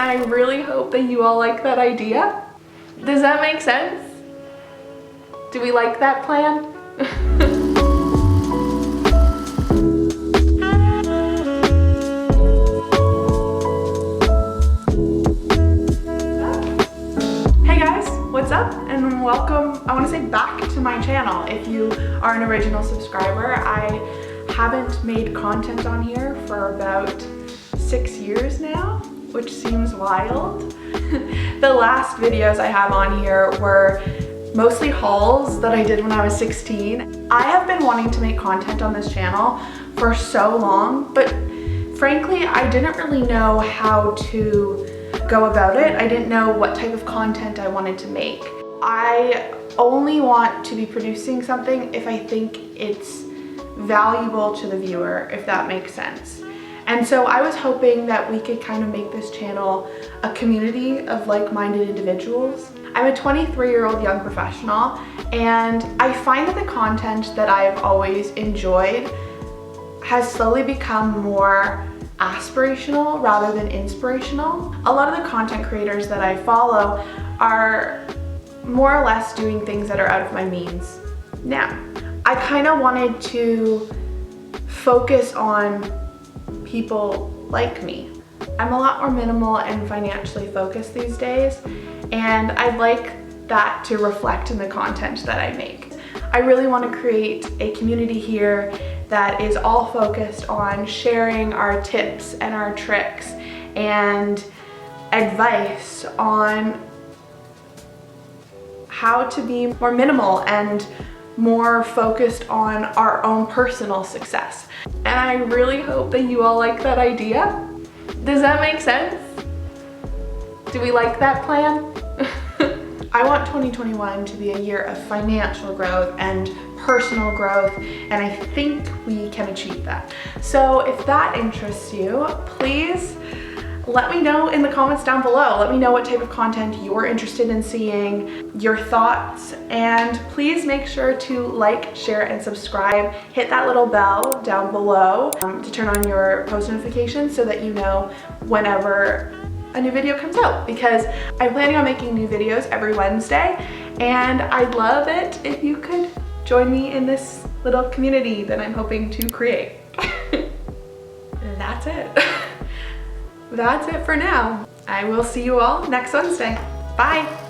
I really hope that you all like that idea. Does that make sense? Do we like that plan? Hey guys, what's up? And welcome, I want to say, back to my channel. If you are an original subscriber, I haven't made content on here for about 6 years now, which seems wild. The last videos I have on here were mostly hauls that I did when I was 16. I have been wanting to make content on this channel for so long, but frankly, I didn't really know how to go about it. I didn't know what type of content I wanted to make. I only want to be producing something if I think it's valuable to the viewer, if that makes sense. And so I was hoping that we could kind of make this channel a community of like-minded individuals. I'm a 23-year-old young professional, and I find that the content that I've always enjoyed has slowly become more aspirational rather than inspirational. A lot of the content creators that I follow are more or less doing things that are out of my means. Now, I kind of wanted to focus on people like me. I'm a lot more minimal and financially focused these days, and I'd like that to reflect in the content that I make. I really want to create a community here that is all focused on sharing our tips and our tricks and advice on how to be more minimal and more focused on our own personal success. And I really hope that you all like that idea. Does that make sense? Do we like that plan? I want 2021 to be a year of financial growth and personal growth, and I think we can achieve that. So if that interests you, please let me know in the comments down below. Let me know what type of content you're interested in seeing, your thoughts, and please make sure to like, share, and subscribe. Hit that little bell down below to turn on your post notifications so that you know whenever a new video comes out, because I'm planning on making new videos every Wednesday, and I'd love it if you could join me in this little community that I'm hoping to create. That's it. That's it for now. I will see you all next Wednesday. Bye.